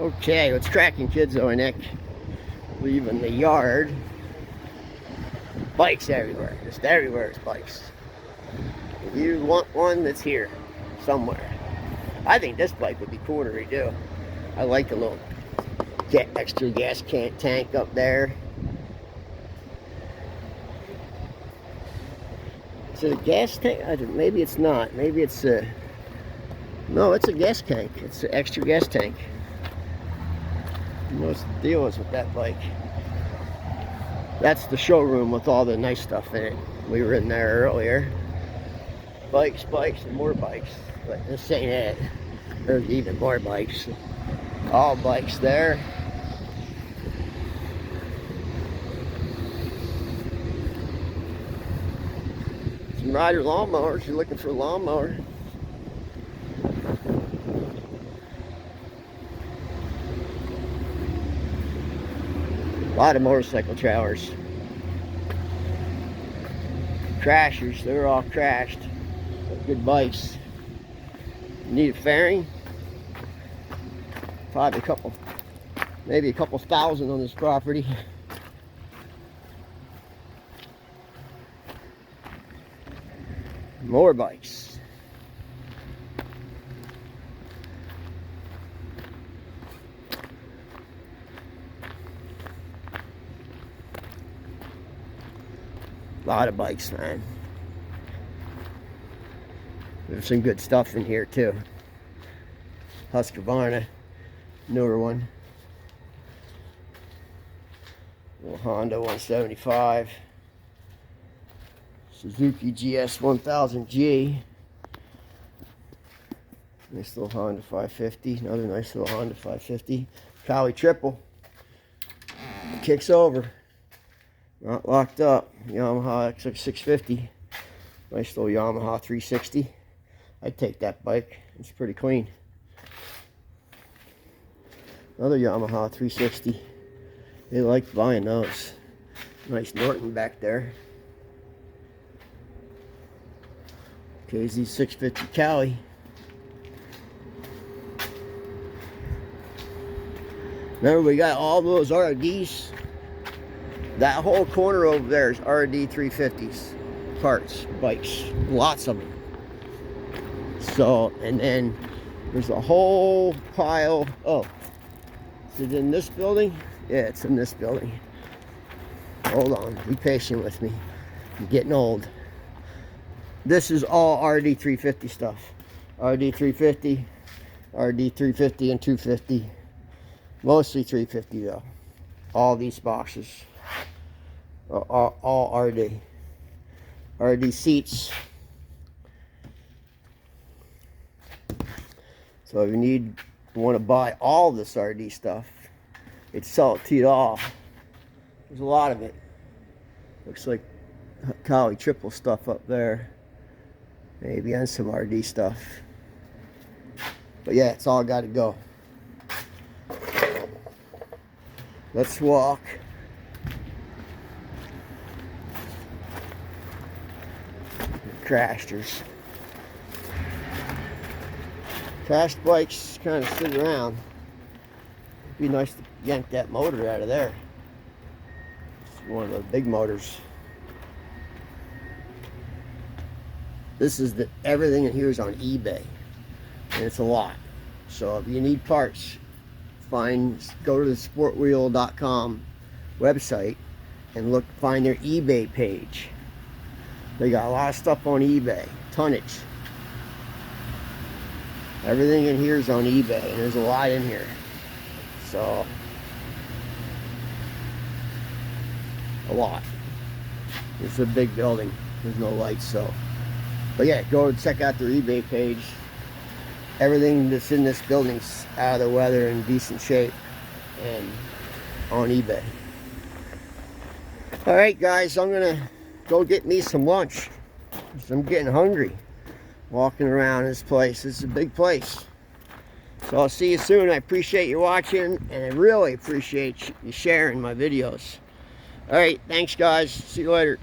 Okay, what's cracking, kids? Oh, Nick. Leaving the yard. Bikes everywhere. Just everywhere is bikes. If you want one, that's here somewhere. I think this bike would be cool to redo. I like the little extra gas tank up there. Is it a gas tank? Maybe it's not. Maybe it's a... No, it's a gas tank. It's an extra gas tank. What's the deal is with that bike? That's the showroom with all the nice stuff in it. We were in there earlier. Bikes, and more bikes. But this ain't it. There's even more bikes. All bikes there. Some Rider lawnmowers. You're looking for a lawnmower. A lot of motorcycle trailers. Crashers, they're all crashed. But good bikes. Need a fairing? Probably maybe a couple thousand on this property. More bikes. A lot of bikes, man. There's some good stuff in here too. Husqvarna, newer one. Little Honda 175. Suzuki GS 1000G. Nice little Honda 550. Another nice little Honda 550. Kali triple. Kicks over. Not locked up. Yamaha XX650. Nice little Yamaha 360. I'd take that bike. It's pretty clean. Another Yamaha 360. They like buying those. Nice Norton back there. KZ 650 Kali. Remember, we got all those RDs. That whole corner over there is RD 350s. Parts, bikes, lots of them. So, and then there's a whole pile. Oh, is it in this building? Yeah, it's in this building. Hold on, be patient with me. I'm getting old. This is all RD 350 stuff. RD 350, RD 350 and 250. Mostly 350 though. All these boxes. All RD. RD seats. So if you want to buy all this RD stuff, it's sell it to you all. There's a lot of it. Looks like Kali triple stuff up there. Maybe and some RD stuff. But yeah, it's all got to go. Let's walk. Crashters. Crashed bikes kind of sit around. It'd be nice to yank that motor out of there. It's one of those big motors. This is everything in here is on eBay, and it's a lot. So if you need parts, go to the sportwheel.com website and find their eBay page. They got a lot of stuff on eBay, tonnage. Everything in here is on eBay, and there's a lot in here. So, a lot. It's a big building. There's no lights, so. But yeah, go check out their eBay page. Everything that's in this building's out of the weather in decent shape and on eBay. All right, guys, I'm gonna go get me some lunch. I'm getting hungry walking around this place. This is a big place. So I'll see you soon. I appreciate you watching, and I really appreciate you sharing my videos. All right, thanks, guys. See you later.